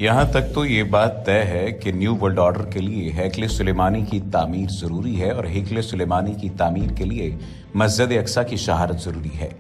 यहाँ तक तो ये बात तय है कि न्यू वर्ल्ड ऑर्डर के लिए हैकले सुलेमानी की तामीर ज़रूरी है और हैकले सुलेमानी की तामीर के लिए मस्जिद अक्सा की शहारत ज़रूरी है।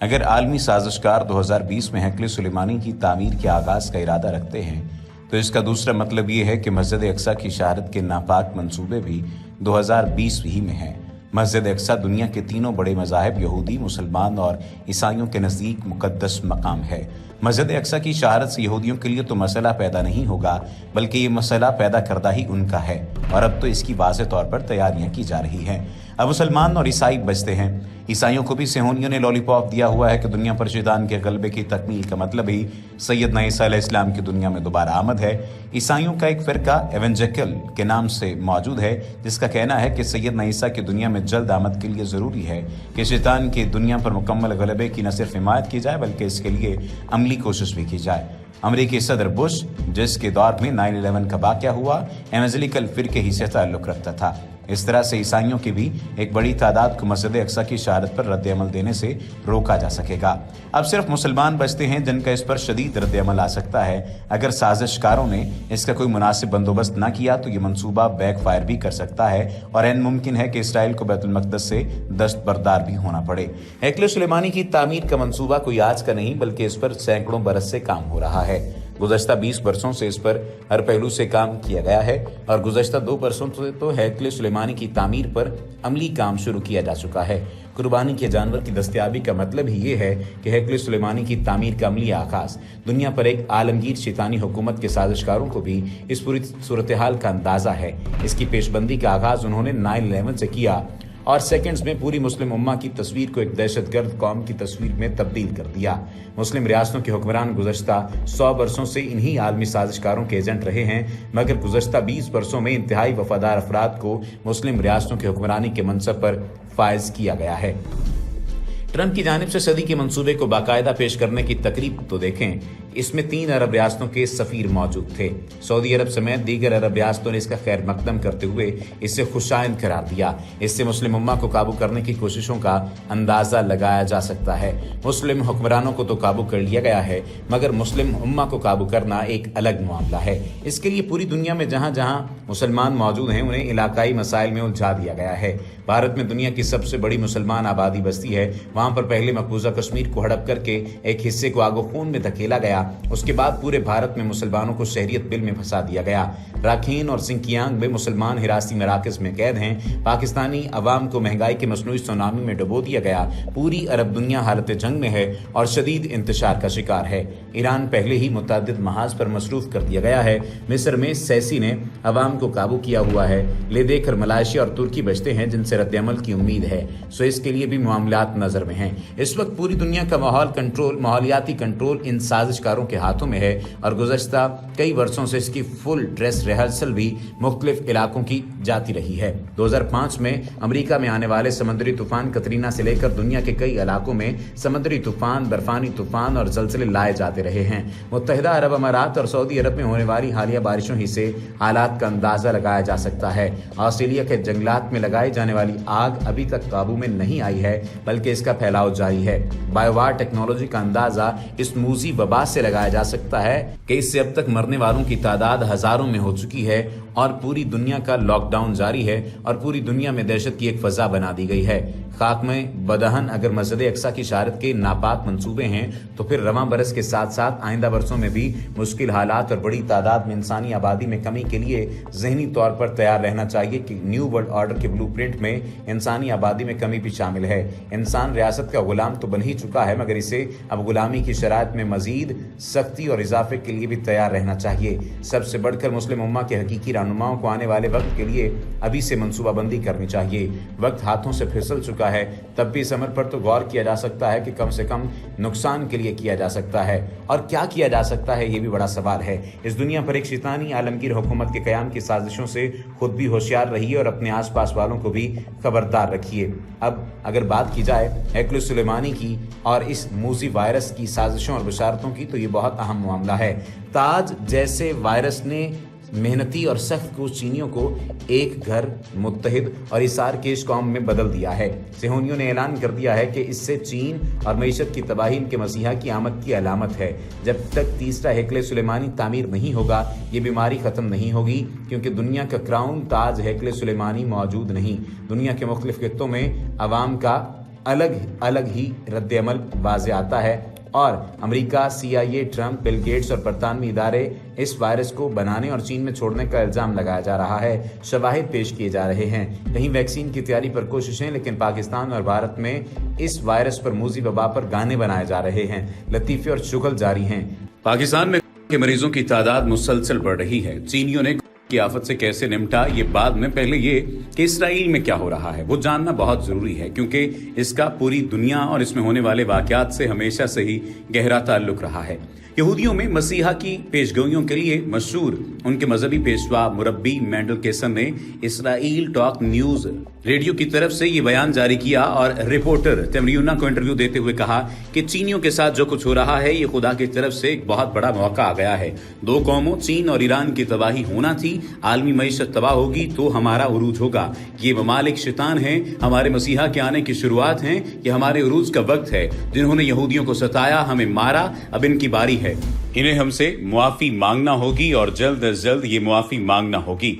अगर आलमी साजिशकार 2020 में हैकले सुलेमानी की तामीर के आगाज़ का इरादा रखते हैं तो इसका दूसरा मतलब ये है कि मस्जिद अक्सा की शहारत के नापाक मंसूबे भी 2020 ही में हैं। मस्जिद अक्सा दुनिया के तीनों बड़े मज़ाहिब यहूदी, मुसलमान और ईसाइयों के नज़दीक मुक़द्दस मकाम है। मस्जिद अक्सा की शहारत से यहूदियों के लिए तो मसला पैदा नहीं होगा, बल्कि ये मसला पैदा करदा ही उनका है और अब तो इसकी वाज़ेह तौर पर तैयारियां की जा रही हैं। अब मुसलमान और ईसाई बचते हैं। ईसाइयों को भी सेहोनियों ने लॉलीपॉप दिया हुआ है कि दुनिया पर शैतान के गलबे की तकमील का मतलब ही सैयदना ईसा अलैहिस्सलाम की दुनिया में दोबारा आमद है। ईसाइयों का एक फ़िरका एवेंजेकल के नाम से मौजूद है, जिसका कहना है कि सैयदना ईसा की दुनिया में जल्द आमद के लिए ज़रूरी है कि शैतान की दुनिया पर मुकम्मल गलबे की न सिर्फ हिमायत की जाए बल्कि इसके लिए अमली कोशिश भी की जाए। अमरीकी सदर बुश, जिसके दौर में 9/11 का वाक़या हुआ, एवेंजेलिकल फ़िरके ही से ताल्लुक़ रखता था। इस तरह से ईसाइयों की भी एक बड़ी तादाद को मस्जिद अक्सा की शहारत पर रद्द-ए-अमल देने से रोका जा सकेगा। अब सिर्फ मुसलमान बचते हैं जिनका इस पर शदीद रद्द-ए-अमल आ सकता है। अगर साजिशकारों ने इसका कोई मुनासिब बंदोबस्त न किया तो ये मंसूबा बैकफायर भी कर सकता है और ऐन मुमकिन है कि इसराइल को बैतुल मक़दस से दस्तबरदार भी होना पड़े। हैकले सुलेमानी की तामीर का मंसूबा कोई आज का नहीं बल्कि इस पर सैकड़ों बरस से काम हो रहा है। गुज़श्ता 20 बरसों से इस पर हर पहलू से काम किया गया है और गुज़श्ता 2 बरसों से तो हैकले सुलेमानी की तामीर पर अमली काम शुरू किया जा चुका है। कुर्बानी के जानवर की दस्तयाबी का मतलब ही ये है कि हैकले सुलेमानी की तामीर का अमली आगाज़ दुनिया पर एक आलमगीर शैतानी हुकूमत के साजिशकारों को भी इस पूरी सूरत हाल का अंदाज़ा है। इसकी पेशबंदी का आगाज़ उन्होंने 9/11 से किया और सेकंड्स में पूरी मुस्लिम उम्मा की तस्वीर को एक दहशतगर्द कौम की तस्वीर में तब्दील कर दिया। मुस्लिम रियासतों के हुक्मरान गुज़श्ता 100 बरसों से इन्हीं आलमी साजिशकारों के एजेंट रहे हैं, मगर गुज़श्ता 20 बरसों में इंतहाई वफादार अफराद को मुस्लिम रियासतों के हुक्मरानी के मनसब पर फायज किया गया है। ट्रंप की जानिब से सदी के मंसूबे को बाकायदा पेश करने की तकरीब तो देखें। इसमें 3 अरब रियासतों के सफ़ीर मौजूद थे। सऊदी अरब समेत दीगर अरब रियासतों ने इसका खैर मकदम करते हुए इसे खुशाइंद करार दिया। इससे मुस्लिम उम्मा को काबू करने की कोशिशों का अंदाज़ा लगाया जा सकता है। मुस्लिम हुक्मरानों को तो काबू कर लिया गया है, मगर मुस्लिम उम्मा को काबू करना एक अलग मामला है। इसके लिए पूरी दुनिया में जहाँ जहाँ मुसलमान मौजूद हैं उन्हें इलाकाई मसाइल में उलझा दिया गया है। भारत में दुनिया की सबसे बड़ी मुसलमान आबादी बस्ती है। वहाँ पर पहले मकबूजा कश्मीर को हड़प करके एक हिस्से को आगो खून में धकेला गया। उसके बाद पूरे भारत में मुसलमानों को शहरियत बिल में फंसा दिया गया। राखीन और सिंकियांग में मुसलमान हिरासती मराकज़ में कैद हैं। पाकिस्तानी अवाम को महंगाई के मसनूई सुनामी में डुबो दिया गया। पूरी अरब दुनिया हालत जंग में है और शदीद इंतशार का शिकार है। ईरान पहले ही मुतअद्दिद महाज पर मसरूफ कर दिया गया है। मिस्र में सैसी ने अवाम को काबू किया हुआ है। ले देकर मलाइशिया और तुर्की बचते हैं जिनसे रद्द-ए-अमल की उम्मीद है। सो इसके लिए भी मामलात नजर में हैं। इस वक्त पूरी दुनिया का माहौलियाती कंट्रोल इन साजिशकारों के हाथों में है और गुज़श्ता कई वर्षों से इसकी फुल ड्रेस रिहर्सल भी मुख्तलिफ इलाकों की जाती रही है। 2005 में अमेरिका में आने वाले समुद्री तूफान कतरीना से लेकर दुनिया के कई इलाकों में समुद्री तूफान, बर्फानी तूफान और जलजले लाए जाते रहे हैं। मुत्तहिदा अरब अमारात और सऊदी अरब में होने वाली हालिया बारिशों ही से हालात का अंदाजा लगाया जा सकता है। ऑस्ट्रेलिया के जंगलात में लगाई जाने वाली आग अभी तक काबू में नहीं आई है, बल्कि इसका फैलाव जारी है। बायोवार टेक्नोलॉजी का अंदाजा इस मूजी वबा से लगाया जा सकता है कि इससे अब तक मरने वालों की तादाद हजारों में हो चुकी है और पूरी दुनिया का लॉकडाउन जारी है और पूरी दुनिया में दहशत की एक फजा बना दी गई है। खाक में बदहन अगर मस्जिद अक्सा की शहारत के नापाक मंसूबे हैं तो फिर रवां बरस के साथ साथ आइंदा बरसों में भी मुश्किल हालात और बड़ी तादाद में इंसानी आबादी में कमी के लिए जहनी तौर पर तैयार रहना चाहिए कि न्यू वर्ल्ड ऑर्डर के ब्लूप्रिंट में इंसानी आबादी में कमी भी शामिल है। इंसान रियासत का गुलाम तो बन ही चुका है, मगर इसे अब गुलामी की शराइत में मजीद सख्ती और इजाफे के लिए भी तैयार रहना चाहिए। सबसे बढ़कर मुस्लिम उम्मा के हकीकी रहनुमाओं को आने वाले वक्त के लिए अभी से मनसूबाबंदी करनी चाहिए। वक्त हाथों से फिसल चुका है, तब भी इस अमर पर तो गौर किया जा सकता है कि कम से कम नुकसान के लिए किया जा सकता है, और क्या किया जा सकता है ये भी बड़ा सवाल है। इस दुनिया पर एक शैतानी आलमगीर हुकूमत के क़याम की साजिशों से खुद भी होशियार रहिए और अपने आसपास वालों को भी खबरदार रखिए। अब अगर बात की जाए हैकले सुलेमानी की और इस मूजी वायरस की साजिशों और बशारतों की, तो ये बहुत अहम मामला है। ताज जैसे वायरस ने मेहनती और सख्त कोश चीनियों को एक घर, मुत्तहिद और इसार केश कौम में बदल दिया है। सेहूनियों ने ऐलान कर दिया है कि इससे चीन और मईशत की तबाही इनके मसीहा की आमद की अलामत है। जब तक तीसरा हैकले सुलेमानी तामीर नहीं होगा, ये बीमारी ख़त्म नहीं होगी, क्योंकि दुनिया का क्राउन ताज हैकले सुलेमानी मौजूद नहीं। दुनिया के मुख्तलिफ खित्तों में अवाम का अलग अलग ही रद्द-ए-अमल वाज़े आता है और America, CIA, Trump, Bill Gates और बरतानवी इदारे इस वायरस को बनाने और चीन में छोड़ने का इल्ज़ाम लगाया जा रहा है। शवाहिद पेश किए जा रहे हैं। कहीं वैक्सीन की तैयारी पर कोशिशें, लेकिन पाकिस्तान और भारत में इस वायरस पर मूजी वबा पर गाने बनाए जा रहे हैं। लतीफ़े और शुगल जारी हैं। पाकिस्तान में के मरीजों की तादाद मुसलसल बढ़ रही है। चीनियों ने की आफत से कैसे निपटा, ये बाद में, पहले ये कि इसराइल में क्या हो रहा है वो जानना बहुत जरूरी है, क्योंकि इसका पूरी दुनिया और इसमें होने वाले वाकयात से हमेशा से ही गहरा ताल्लुक रहा है। यहूदियों में मसीहा की पेशगोइयों के लिए मशहूर उनके मजहबी पेशवा मुरब्बी मेंडल केसन ने इसराइल टॉक न्यूज रेडियो की तरफ से ये बयान जारी किया और रिपोर्टर तमरीना को इंटरव्यू देते हुए कहा कि चीनियों के साथ जो कुछ हो रहा है ये खुदा की तरफ से एक बहुत बड़ा मौका आ गया है। दो कौमों चीन और ईरान की तबाही होना थी, आलमी मईशत तबाह होगी तो हमारा उरूज होगा। ये ममालिक शैतान हैं, हमारे मसीहा के आने की शुरुआत है, ये हमारे उरूज का वक्त है। जिन्होंने यहूदियों को सताया, हमें मारा, अब इनकी बारी है। इन्हें हमसे मुआफी मांगना होगी और जल्द अज जल्द ये मुआफी मांगना होगी।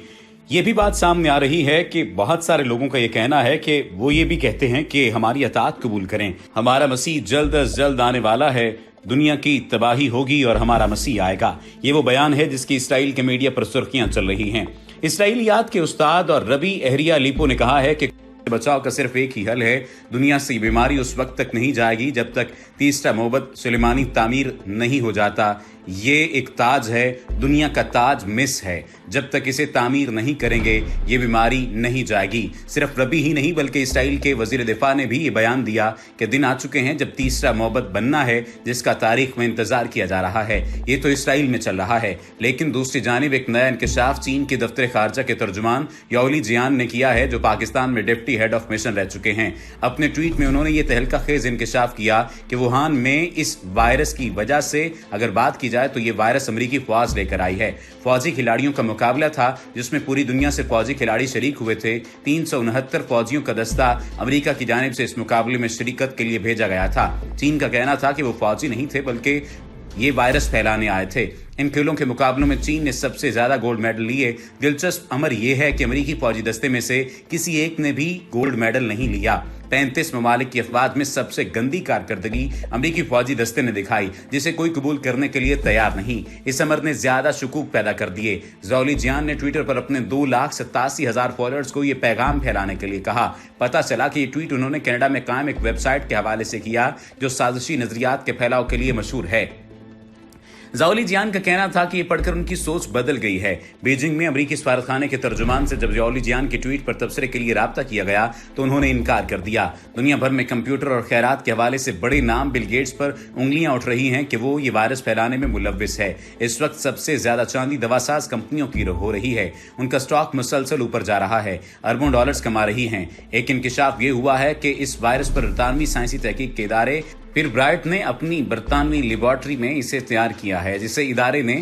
ये भी बात सामने आ रही है कि बहुत सारे लोगों का ये कहना है कि वो ये भी कहते हैं कि हमारी अताअत कबूल करें, हमारा मसीह जल्द अज जल्द आने वाला है, दुनिया की तबाही होगी और हमारा मसीह आएगा। ये वो बयान है जिसकी इसराइल के मीडिया पर सुर्खियां चल रही हैं। इसराइलियात के उस्ताद और रबी एहरिया लीपो ने कहा है कि बचाव का सिर्फ एक ही हल है। दुनिया से बीमारी उस वक्त तक नहीं जाएगी जब तक तीसरा मोहब्बत सुलेमानी तामीर नहीं हो जाता। ये एक ताज है, दुनिया का ताज मिस है। जब तक इसे तामीर नहीं करेंगे ये बीमारी नहीं जाएगी। सिर्फ रबी ही नहीं बल्कि इसराइल के वजीर दिफा ने भी ये बयान दिया कि दिन आ चुके हैं जब तीसरा मोहब्बत बनना है, जिसका तारीख में इंतजार किया जा रहा है। ये तो इसराइल में चल रहा है, लेकिन दूसरी जानिब एक नया इंकशाफ चीन के दफ्तर खारजा के तर्जुमान यौली जियान ने किया है, जो पाकिस्तान में डिप्टी हेड ऑफ मिशन रह चुके हैं। अपने ट्वीट में उन्होंने ये तहलका खेज इंकशाफ किया कि वुहान में इस वायरस की वजह से अगर बात की जाए तो ये वायरस अमेरिकी फौज लेकर आई है। फौजी खिलाड़ियों का मुकाबला था जिसमें पूरी दुनिया से फौजी खिलाड़ी शरीक हुए थे। 369 फौजियों का दस्ता अमेरिका की जानिब से इस मुकाबले में शिरकत के लिए भेजा गया था। चीन का कहना था कि वो फौजी नहीं थे बल्कि ये वायरस फैलाने आए थे। इन खेलों के मुकाबलों में चीन ने सबसे ज्यादा गोल्ड मेडल लिए। दिलचस्प अमर यह है कि अमेरिकी फौजी दस्ते में से किसी एक ने भी गोल्ड मेडल नहीं लिया। 35 ममालिक की अफवाज में सबसे गंदी कारकर्दगी अमेरिकी फौजी दस्ते ने दिखाई, जिसे कोई कबूल करने के लिए तैयार नहीं। इस अमर ने ज्यादा शुकूक पैदा कर दिए। जौली जियान ने ट्विटर पर अपने 2,87,000 फॉलोअर्स को यह पैगाम फैलाने के लिए कहा। पता चला कि ये ट्वीट उन्होंने कनाडा में कायम एक वेबसाइट के हवाले से किया जो साजिशी नजरियात के फैलाव के लिए मशहूर है। जौली जियान का कहना था कि ये पढ़कर उनकी सोच बदल गई है। बीजिंग में अमेरिकी सफारतखाने के तर्जुमान से जब जौली जियान की ट्वीट पर तबसरे के लिए राब्ता किया गया तो उन्होंने इनकार कर दिया। दुनिया भर में कंप्यूटर और खैरात के हवाले से बड़े नाम बिल गेट्स पर उंगलियां उठ रही हैं कि वो ये वायरस फैलाने में मुलव्विस है। इस वक्त सबसे ज्यादा चांदी दवासाज कंपनियों की हो रही है। उनका स्टॉक मुसलसल ऊपर जा रहा है, अरबों डॉलर्स कमा रही हैं। एक इंकशाफ ये हुआ है कि इस वायरस पर बरतानवी साइंसी तहकीक के इदारे फिर ब्राइट ने अपनी बरतानवी लेबॉर्ट्री में इसे तैयार किया है, जिसे इदारे ने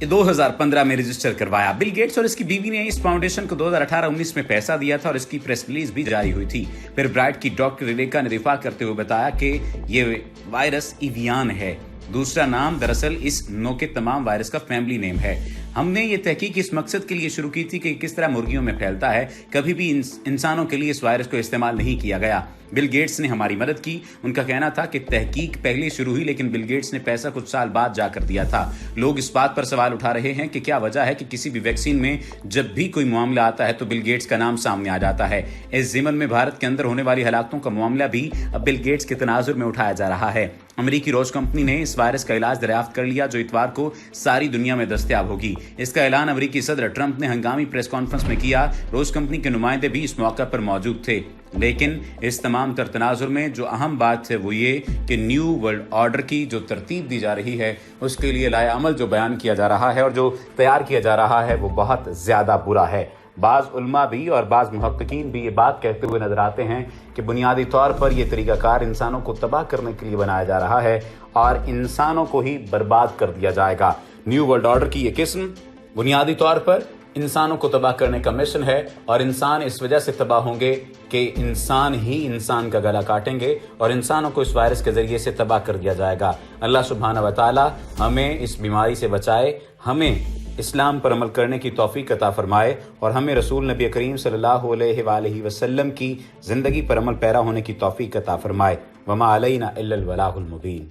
2015 में रजिस्टर करवाया। बिल गेट्स और इसकी बीवी ने इस फाउंडेशन को 2018-19 में पैसा दिया था और इसकी प्रेस रिलीज भी जारी हुई थी। फिर ब्राइट की डॉक्टर रेखा ने दिफा करते हुए बताया कि ये वायरस इवियान है। दूसरा नाम दरअसल इस नौ के तमाम वायरस का फैमिली नेम है। हमने ये तहकीक इस मकसद के लिए शुरू की थी कि किस तरह मुर्गियों में फैलता है। कभी भी इंसानों के लिए इस वायरस को इस्तेमाल नहीं किया गया। बिल गेट्स ने हमारी मदद की। उनका कहना था कि तहकीक पहले शुरू हुई, लेकिन बिल गेट्स ने पैसा कुछ साल बाद जाकर दिया था। लोग इस बात पर सवाल उठा रहे हैं कि क्या वजह है कि किसी भी वैक्सीन में जब भी कोई मामला आता है तो बिल गेट्स का नाम सामने आ जाता है। इस ज़िमन में भारत के अंदर होने वाली हलाकतों का मामला भी अब बिल गेट्स के तनाजुर में उठाया जा रहा है। अमेरिकी रोज कंपनी ने इस वायरस का इलाज दरियाफ्त कर लिया, जो इतवार को सारी दुनिया में दस्तयाब होगी। इसका ऐलान अमेरिकी सदर ट्रंप ने हंगामी प्रेस कॉन्फ्रेंस में किया। रोज कंपनी के नुमाइंदे भी इस मौका पर मौजूद थे। लेकिन इस तमाम तनाजुर में जो अहम बात है वो ये कि न्यू वर्ल्ड ऑर्डर की जो तरतीब दी जा रही है उसके लिए लाए अमल जो बयान किया जा रहा है और जो तैयार किया जा रहा है वो बहुत ज़्यादा बुरा है। बाज़ उल्मा भी और बाज़ मुहक्किकीन भी ये बात कहते हुए नजर आते हैं कि बुनियादी तौर पर यह तरीक़ाकार इंसानों को तबाह करने के लिए बनाया जा रहा है और इंसानों को ही बर्बाद कर दिया जाएगा। न्यू वर्ल्ड ऑर्डर की ये किस्म بنیادی طور پر انسانوں کو تباہ کرنے کا مشن ہے، اور انسان اس وجہ سے تباہ ہوں گے کہ انسان ہی انسان کا گلا کاٹیں گے اور انسانوں کو اس وائرس کے ذریعے سے تباہ کر دیا جائے گا۔ اللہ سبحانہ و تعالی ہمیں اس بیماری سے بچائے، ہمیں اسلام پر عمل کرنے کی توفیق عطا فرمائے، اور ہمیں رسول نبی کریم صلی اللہ علیہ وآلہ وسلم کی زندگی پر عمل پیرا ہونے کی توفیق عطا فرمائے۔ وما علینا الا البلاغ المبین۔